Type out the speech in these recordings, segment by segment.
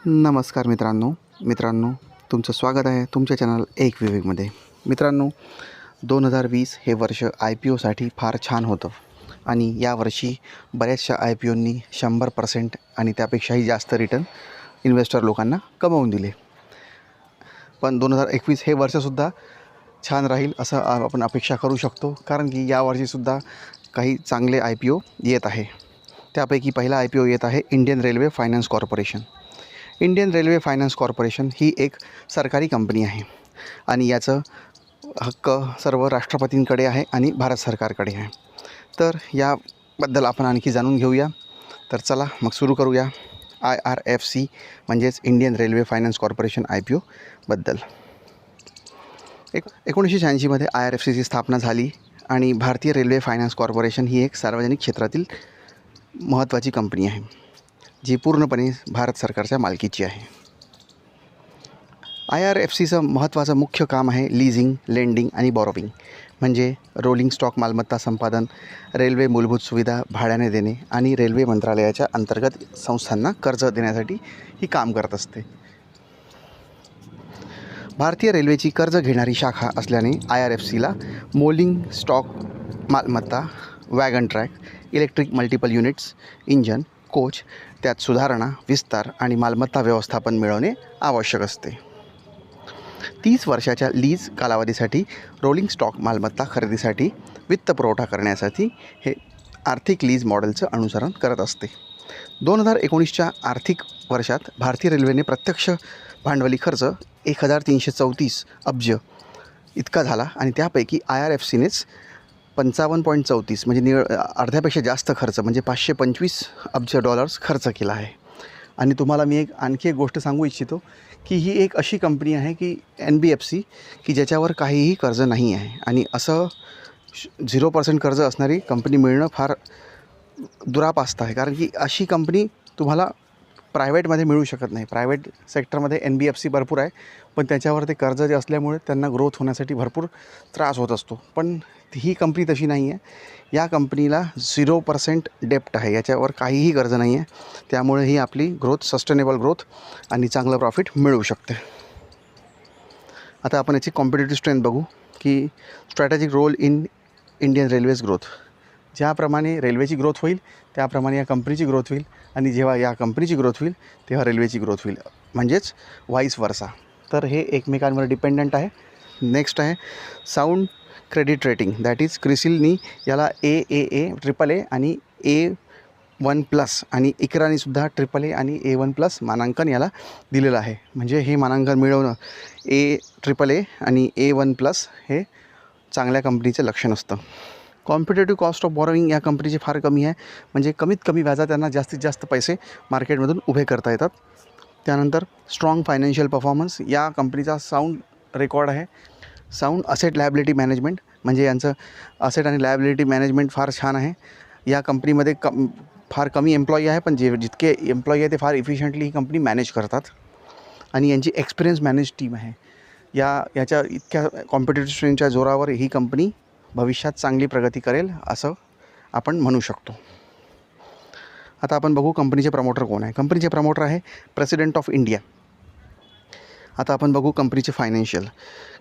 नमस्कार मित्रांनो तुमचं स्वागत आहे तुमच्या चॅनल एक विवेकमध्ये. मित्रांनो, 2020 हे वर्ष IPOसाठी फार छान होतं आणि यावर्षी बऱ्याचशा IPOंनी 100% आणि त्यापेक्षाही जास्त रिटर्न इन्व्हेस्टर लोकांना कमवून दिले. पण 2021 हे वर्षसुद्धा छान राहील असं आपण अपेक्षा करू शकतो, कारण की यावर्षीसुद्धा काही चांगले IPO येत आहे. त्यापैकी पहिला IPO येत आहे Indian Railway Finance Corporation. Indian Railway Finance Corporation ही एक सरकारी कंपनी आहे आणि याचं हक्क सर्व राष्ट्रपतींकडे आहे आणि भारत सरकारकडे आहे. तर याबद्दल आपण आणखी जाणून घेऊया. तर चला मग सुरू करूया IRFC म्हणजेच Indian Railway Finance corporation IPO बद्दल. 1986मध्ये IRFCची स्थापना झाली आणि भारतीय रेल्वे फायनान्स कॉर्पोरेशन ही एक सार्वजनिक क्षेत्रातील महत्त्वाची कंपनी आहे जी पूर्णपणे भारत सरकारच्या मालकीची आहे. IRFCचं महत्त्वाचं मुख्य काम आहे लीजिंग, लेंडिंग आणि बॉरोविंग, म्हणजे रोलिंग स्टॉक मालमत्ता संपादन, रेल्वे मूलभूत सुविधा भाड्याने देणे आणि रेल्वे मंत्रालयाच्या अंतर्गत संस्थांना कर्ज देण्यासाठी ही काम करत असते. भारतीय रेल्वेची कर्ज घेणारी शाखा असल्याने IRFCला मोलिंग स्टॉक मालमत्ता, wagon track, electric multiple units, engine, coach, त्यात सुधारणा, विस्तार आणि मालमत्ता व्यवस्थापन मिळवणे आवश्यक असते. 30 वर्षाच्या लीज कालावधीसाठी रोलिंग स्टॉक मालमत्ता खरेदीसाठी वित्तपुरवठा करण्यासाठी हे आर्थिक लीज मॉडेलचं अनुसरण करत असते. 2019च्या आर्थिक वर्षात भारतीय रेल्वेने प्रत्यक्ष भांडवली खर्च 1334 अब्ज इतका झाला आणि त्यापैकी IRFCनेच 55.34 म्हणजे अर्ध्यापेक्षा जास्त खर्च म्हणजे $525 अब्ज खर्च केला आहे. आणि तुम्हाला मी आणखी एक गोष्ट सांगू इच्छितो की ही एक अशी कंपनी आहे की NBFC की ज्याच्यावर काहीही कर्ज नाही आहे आणि असं 0% कर्ज असणारी कंपनी मिळणं फार दुरापास्त आहे, कारण की अशी कंपनी तुम्हाला प्रायव्हेटमध्ये मिळू शकत नाही. प्रायव्हेट सेक्टरमध्ये NBFC भरपूर आहे, पण त्याच्यावर ते कर्ज जे असल्यामुळे त्यांना ग्रोथ होण्यासाठी भरपूर त्रास होत असतो. पण ही कंपनी तशी नाही आहे. या कंपनीला 0% डेप्ट आहे, याच्यावर काहीही कर्ज नाही आहे. त्यामुळे ही आपली ग्रोथ, सस्टेनेबल ग्रोथ आणि चांगलं प्रॉफिट मिळू शकते. आता आपण याची कॉम्पिटिटिव्ह स्ट्रेंथ बघू की strategic role in Indian railways growth. ज्याप्रमाणे रेल्वेची ग्रोथ होईल त्याप्रमाणे या कंपनीची ग्रोथ होईल आणि जेव्हा या कंपनीची ग्रोथ होईल तेव्हा रेल्वेची ग्रोथ होईल, म्हणजेच व्हाईस वर्सा. तर हे एकमेकांवर डिपेंडंट आहे. नेक्स्ट आहे sound credit rating, that is क्रिसिलनी याला AAA, AAA आणि A1+ आणि इकरानीसुद्धा AAA आणि A1+ मानांकन याला दिलेलं आहे. म्हणजे हे मानांकन मिळवणं AAA आणि A1+ हे चांगल्या कंपनीचं लक्षण असतं. कॉम्पिटेटिव्ह कॉस्ट ऑफ बॉरोविंग या कंपनीची फार कमी आहे, म्हणजे कमीत कमी व्याजात त्यांना जास्तीत जास्त पैसे मार्केटमधून उभे करता येतात. त्यानंतर स्ट्रॉंग फायनान्शियल परफॉर्मन्स, या कंपनीचा साऊंड रेकॉर्ड आहे. साऊंड असेट लायबिलिटी मॅनेजमेंट, म्हणजे यांचं असेट आणि लायबिलिटी मॅनेजमेंट फार छान आहे. या कंपनीमध्ये फार कमी एम्प्लॉई आहे, पण जितके एम्प्लॉई आहे ते फार इफिशियंटली ही कंपनी मॅनेज करतात आणि यांची एक्सपिरियन्स मॅनेज टीम आहे. याच्या इतक्या कॉम्पिटिटिव्ह स्ट्रेंथच्या जोरावर ही कंपनी भविष्यात चांगली प्रगती करेल असं आपण म्हणू शकतो. आता आपण बघू कंपनीचे प्रमोटर कोण आहे. कंपनीचे प्रमोटर आहे प्रेसिडेंट ऑफ इंडिया. आता आपण बघू कंपनीचे फायनान्शियल.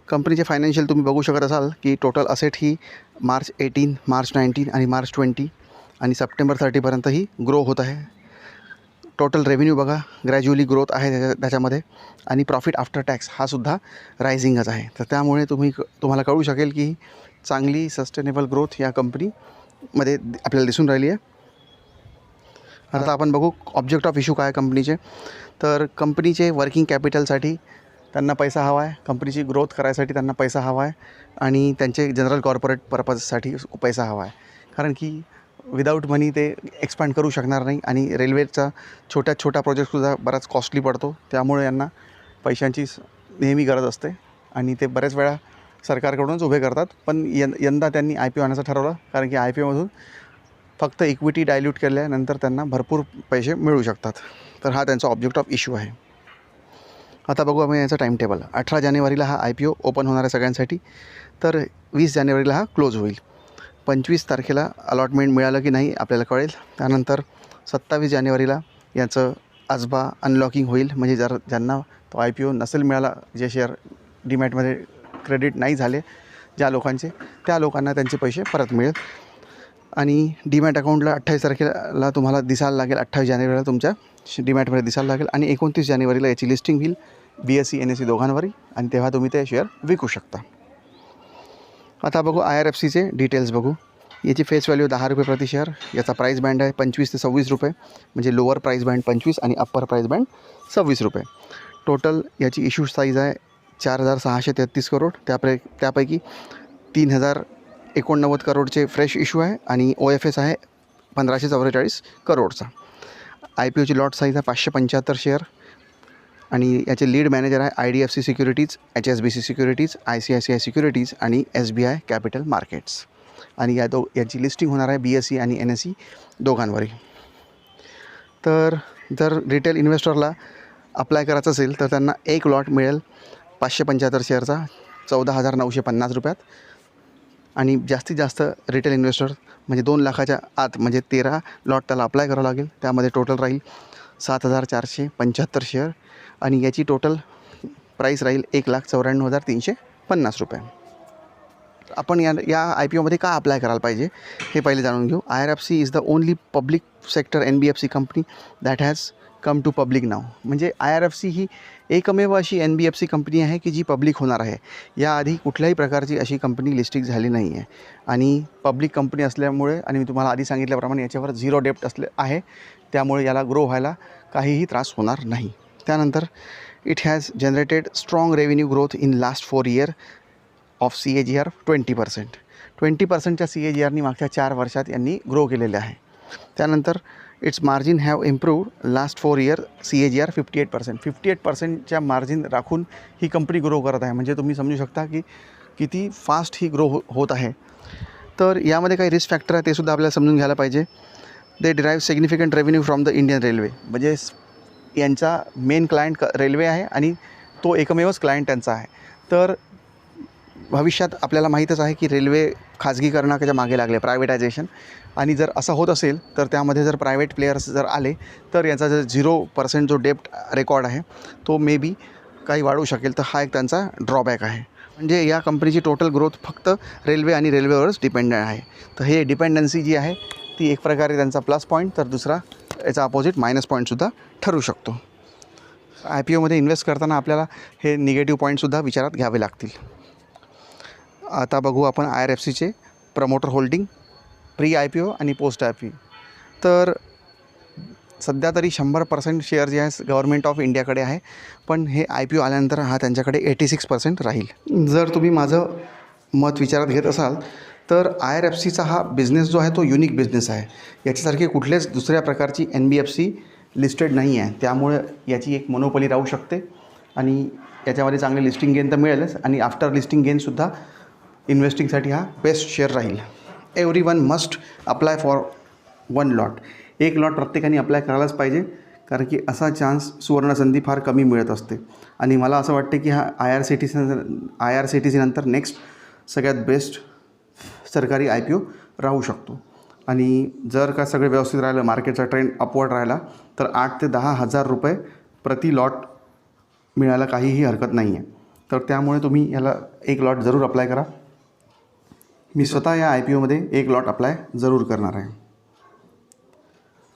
कंपनीचे फायनान्शियल तुम्ही बघू शकत असाल की टोटल असेट ही March 18, March 19 आणि March 20 आणि September 30पर्यंत ही ग्रो होत आहे. टोटल रेव्हेन्यू बघा, ग्रॅज्युअली ग्रोथ आहे त्याच्यामध्ये आणि प्रॉफिट आफ्टर टॅक्स हा सुद्धा रायझिंगच आहे. तर त्यामुळे तुम्हाला कळू शकेल की चांगली सस्टेनेबल ग्रोथ या कंपनीमध्ये आपल्याला दिसून राहिली आहे. आता आपण बघू ऑब्जेक्ट ऑफ इश्यू काय कंपनीचे. तर कंपनीचे वर्किंग कॅपिटलसाठी त्यांना पैसा हवा आहे, कंपनीची ग्रोथ करायसाठी त्यांना पैसा हवा आहे आणि त्यांचे जनरल कॉर्पोरेट पर्पजसाठी पैसा हवा आहे, कारण की विदाऊट मनी ते एक्सपांड करू शकणार नाही आणि रेल्वेचा छोटा प्रोजेक्टसुद्धा बराच कॉस्टली पडतो. त्यामुळे यांना पैशांची नेहमी गरज असते आणि ते बऱ्याच वेळा सरकारकडूनच उभे करतात. पण यंदा त्यांनी IPO आणायचं ठरवलं, कारण की IPOमधून फक्त इक्विटी डायल्यूट केल्यानंतर त्यांना भरपूर पैसे मिळू शकतात. तर हा त्यांचा ऑब्जेक्ट ऑफ इश्यू आहे. आता बघू आपण याचा टाईम टेबल. 18 जानेवारीला हा IPO ओपन होणार आहे सगळ्यांसाठी. तर 20 जानेवारीला हा क्लोज होईल. 25 तारखेला अलॉटमेंट मिळालं की नाही आपल्याला कळेल. त्यानंतर 27 जानेवारीला याचं आजबा अनलॉकिंग होईल, म्हणजे जर ज्यांना तो IPO नसेल मिळाला, जे शेअर डीमॅटमध्ये क्रेडिट नाही झाले ज्या लोकांचे, त्या लोकांना त्यांचे पैसे परत मिळेल. आणि डीमॅट अकाउंटला 28 तारखेला तुम्हाला दिसायला लागेल, 28 जानेवारीला तुमच्या डीमॅटमध्ये दिसायला लागेल आणि 29 जानेवारीला याची लिस्टिंग होईल BSE NSE दोघांवरही, आणि तेव्हा तुम्ही ते शेअर विकू शकता. आता बघू IRFCचे डिटेल्स बघू. याची फेस व्हॅल्यू 10 रुपये प्रति शेअर. याचा प्राईस बँड आहे 25 ते 26 रुपये, म्हणजे लोअर प्राईस बँड 25 आणि अप्पर प्राईस बँड 26 रुपये. टोटल याची इश्यू साईज आहे 4,633 करोड. त्यापैकी 3,089 करोडचे फ्रेश इश्यू आहे आणि OFS आहे 1,544 करोडचा. IPOची लॉट साईज आहे 575 शेअर आणि याचे लीड मॅनेजर आहे IDFC securities, HSBC securities, ICICI securities आणि SBI कॅपिटल मार्केट्स. आणि याची लिस्टिंग होणार आहे BSE आणि NSE दोघांवरही. तर जर रिटेल इन्व्हेस्टरला अप्लाय करायचं असेल तर त्यांना एक लॉट मिळेल 575 शेअरचा 14,950 रुपयात. आणि जास्तीत जास्त रिटेल इन्व्हेस्टर म्हणजे 2 लाखाच्या आत म्हणजे 13 लॉट त्याला अप्लाय करावं लागेल. त्यामध्ये टोटल राहील 7,475 शेअर आणि याची टोटल प्राईस राहील 1,94,350 रुपये. आपण या IPOमध्ये का अप्लाय करायला पाहिजे हे पहिले जाणून घेऊ. IRFC is the only public sector NBFC company that has come to public नाव. म्हणजे IRFC ही एकमेव अशी NBFC कंपनी आहे की जी पब्लिक होणार आहे. याआधी कुठल्याही प्रकारची अशी कंपनी लिस्टिंग झाली नाही आहे आणि पब्लिक कंपनी असल्यामुळे, आणि मी तुम्हाला आधी सांगितल्याप्रमाणे याच्यावर 0 डेप्ट आहे, त्यामुळे याला ग्रो व्हायला काहीही त्रास होणार नाही. त्यानंतर it has generated strong revenue growth in last 4 years of CAGR 20%. 20%च्या CAGRनी मागच्या 4 वर्षात यांनी ग्रो केलेले आहे. त्यानंतर its margin have improved last 4 years CAGR 58%. 58%च्या मार्जिन राखून ही कंपनी ग्रो करत आहे. म्हणजे तुम्ही समजू शकता की किती फास्ट ही ग्रो होत आहे. तर यामध्ये काही रिस्क फॅक्टर आहे ते सुद्धा आपल्याला समजून घ्यायला पाहिजे. They derive significant revenue from the Indian Railway. म्हणजे यांचा मेन क्लायंट रेल्वे आहे आणि तो एकमेवच क्लायंट त्यांचा आहे. तर भविष्यात आपल्याला माहीतच आहे की रेल्वे खाजगीकरणाच्या मागे लागले, प्रायव्हेटायझेशन. आणि जर असं होत असेल तर त्यामध्ये जर प्रायव्हेट प्लेयर्स जर आले तर याचा जर 0% जो डेप्ट रेकॉर्ड आहे तो मे बी काही वाढू शकेल. तर हा एक त्यांचा ड्रॉबॅक आहे. म्हणजे या कंपनीची टोटल ग्रोथ फक्त रेल्वे आणि रेल्वेवरच डिपेंडंट आहे. तर हे डिपेंडन्सी जी आहे ती एक प्रकारे त्यांचा प्लस पॉईंट, तर दुसरा याचा अपोजिट मायनस पॉईंटसुद्धा ठरू शकतो. IPOमध्ये इन्व्हेस्ट करताना आपल्याला हे निगेटिव्ह पॉईंटसुद्धा विचारात घ्यावे लागतील. आता बघू आपण IRFCचे प्रमोटर होल्डिंग प्री IPO आणि पोस्ट IPO. तर सध्या तरी 100% शेअर जे आहे गव्हर्नमेंट ऑफ इंडियाकडे आहे, पण हे IPO आल्यानंतर हा त्यांच्याकडे 86% राहील. जर तुम्ही माझं मत विचारात घेत असाल तर IRFCचा हा बिझनेस जो आहे तो युनिक बिझनेस आहे. याच्यासारखी कुठल्याच दुसऱ्या प्रकारची NBFC लिस्टेड नाही आहे. त्यामुळे याची एक मोनोपोली राहू शकते आणि याच्यामध्ये चांगले लिस्टिंग गेन तर मिळेलच आणि आफ्टर लिस्टिंग गेनसुद्धा इन्व्हेस्टिंगसाठी हा बेस्ट शेअर राहील. Everyone must apply for 1 lot. एक लॉट प्रत्येकाने अप्लाय करायलाच पाहिजे, कारण की असा चान्स सुवर्णसंधी फार कमी मिळत असते. आणि मला असं वाटते की हा IRCTC नंतर नेक्स्ट सगळ्यात बेस्ट सरकारी IPO राहू शकतो. आणि जर का सगळे व्यवस्थित राहिलं, मार्केटचा ट्रेंड अपवर्ड राहिला, तर 8,000 ते 10,000 रुपये प्रति लॉट मिळायला काहीही हरकत नाही आहे. तर त्यामुळे तुम्ही याला एक लॉट जरूर अप्लाय करा. मी स्वतः या IPOमध्ये एक लॉट अप्लाय जरूर करणार आहे.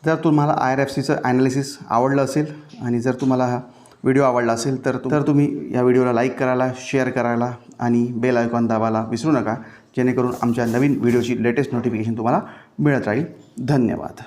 जर तुम्हाला IRFCचं ॲनालिसिस आवडलं असेल आणि जर तुम्हाला हा व्हिडिओ आवडला असेल तर तुम्ही या व्हिडिओला लाईक करायला, शेअर करायला आणि बेल आयकॉन दाबायला विसरू नका, जेणेकरून आमच्या नवीन व्हिडिओची लेटेस्ट नोटिफिकेशन तुम्हाला मिळत राहील. धन्यवाद.